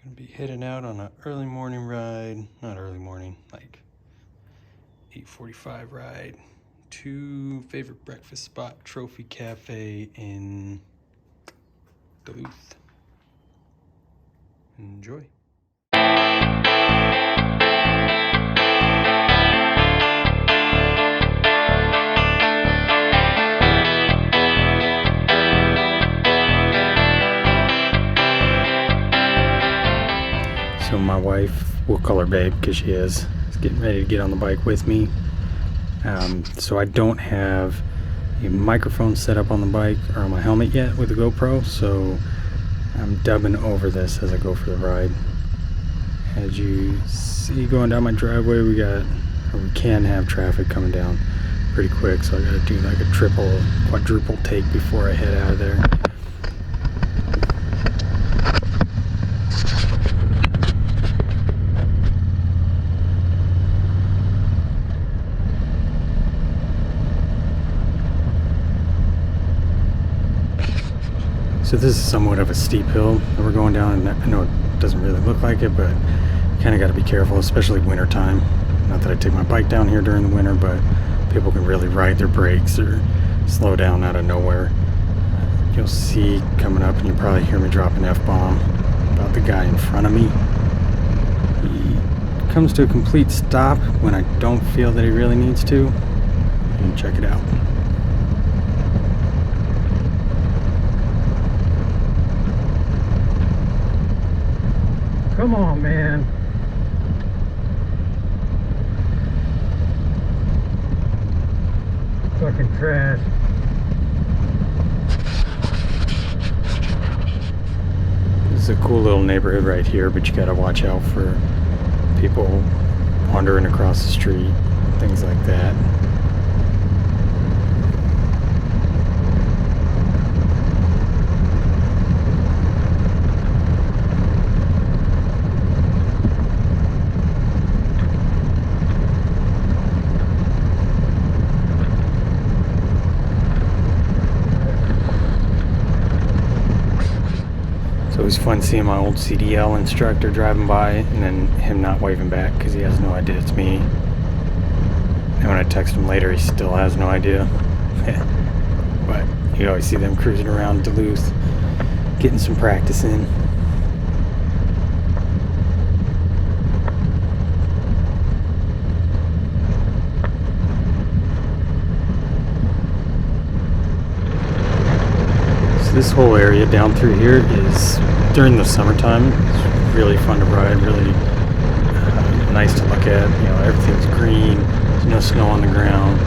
Gonna be heading out on an early morning ride, not early morning, like 8:45 ride to favorite breakfast spot, Trophy Cafe in Duluth. Enjoy. So my wife, we'll call her Babe because she is getting ready to get on the bike with me. So I don't have a microphone set up on the bike or on my helmet yet with the GoPro, so I'm dubbing over this as I go for the ride. As you see going down my driveway, we can have traffic coming down pretty quick, so I gotta do like a triple, quadruple take before I head out of there. So this is somewhat of a steep hill that we're going down, and I know it doesn't really look like it, but you kind of got to be careful, especially winter time. Not that I take my bike down here during the winter, but people can really ride their brakes or slow down out of nowhere. You'll see coming up, and you'll probably hear me drop an F-bomb about the guy in front of me. He comes to a complete stop when I don't feel that he really needs to. And check it out. Come on, man. Fucking trash. This is a cool little neighborhood right here, but you gotta watch out for people wandering across the street, things like that. It was fun seeing my old CDL instructor driving by and then him not waving back because he has no idea it's me. And when I text him later, he still has no idea. But you always see them cruising around Duluth, getting some practice in. This whole area down through here is, during the summertime, it's really fun to ride, really nice to look at. You know, everything's green, there's no snow on the ground,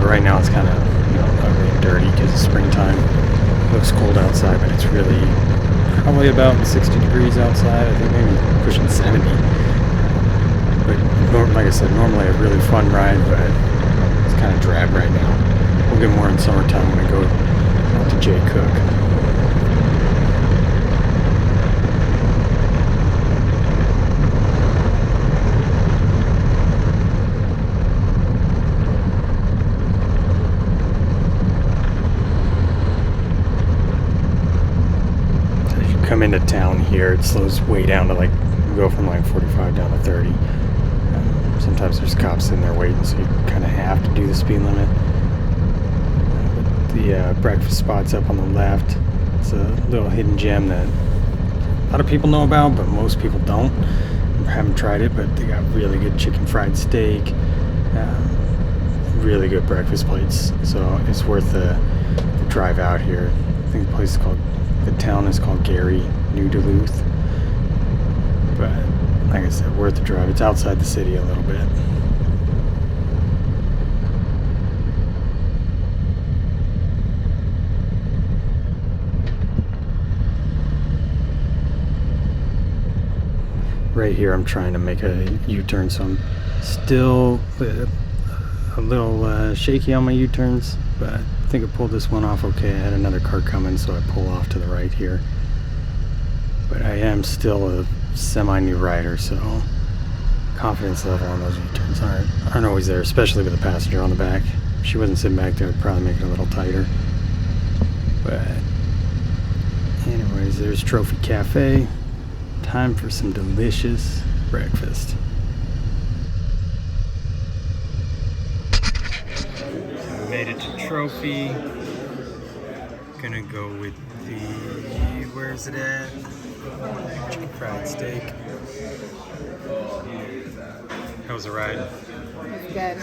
but right now it's kind of, ugly and dirty because it's springtime. It looks cold outside, but it's really probably about 60 degrees outside. I think maybe pushing 70. But like I said, normally a really fun ride, but it's kind of drab right now. We'll get more in summertime when I go to J. Cook. As you come into town here, it slows way down to go from 45 down to 30. Sometimes there's cops in there waiting, so you kind of have to do the speed limit. The breakfast spot's up on the left. It's a little hidden gem that a lot of people know about, but most people don't. I haven't tried it, but they got really good chicken fried steak, really good breakfast plates. So it's worth the drive out here. I think the town is called Gary, New Duluth. But like I said, worth the drive. It's outside the city a little bit. Right here I'm trying to make a U-turn, so I'm still a little shaky on my U-turns, but I think I pulled this one off okay. I had another car coming, so I pull off to the right here. But I am still a semi-new rider, so confidence level on those U-turns aren't always there, especially with a passenger on the back. If she wasn't sitting back there, I'd probably make it a little tighter. But anyways, there's Trophy Cafe. Time for some delicious breakfast. So made it to Trophy. Gonna go with the, where is it at? Chicken fried steak. How was the ride? It's good.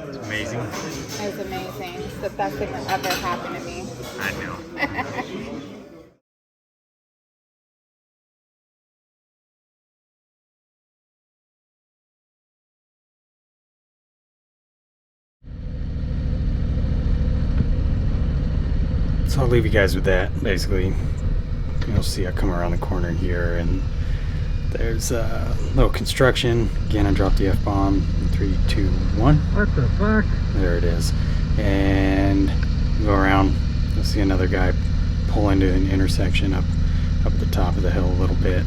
It's amazing. It's amazing. It's the best thing that ever happened to me. I know. So I'll leave you guys with that. Basically, you'll see I come around the corner here and there's a little construction. Again, I dropped the F-bomb in 3, 2, 1. What the fuck? There it is. And go around, you'll see another guy pull into an intersection up at the top of the hill a little bit.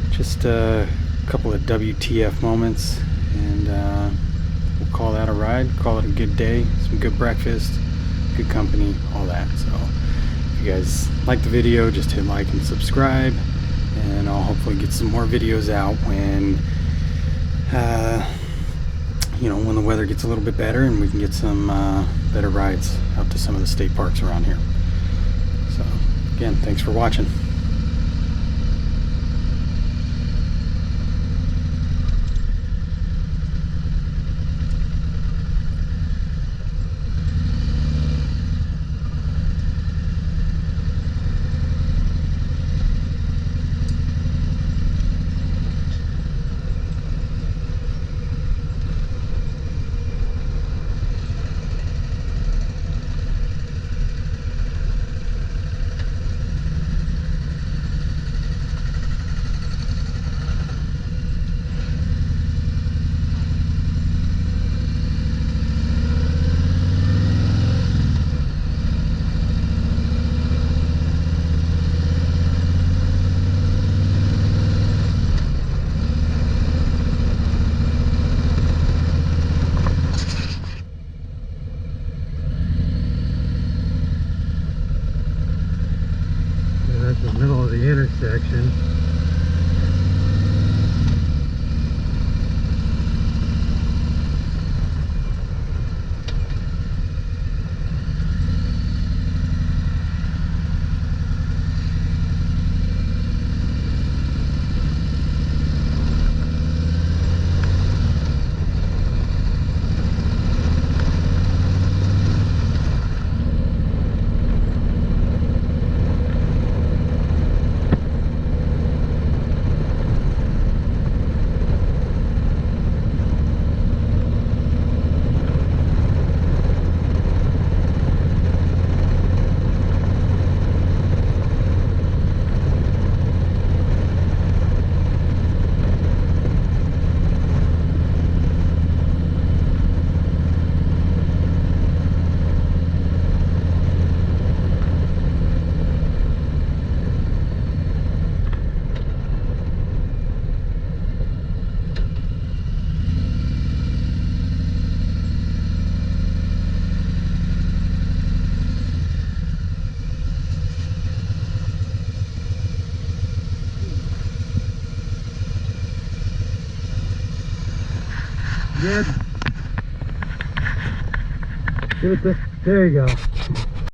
Just a couple of WTF moments, and we'll call that a ride, call it a good day, some good breakfast, good company, all that. So if you guys like the video, just hit like and subscribe, and I'll hopefully get some more videos out when when the weather gets a little bit better and we can get some better rides out to some of the state parks around here. So again, thanks for watching. That's the middle of the intersection. Good. There you go.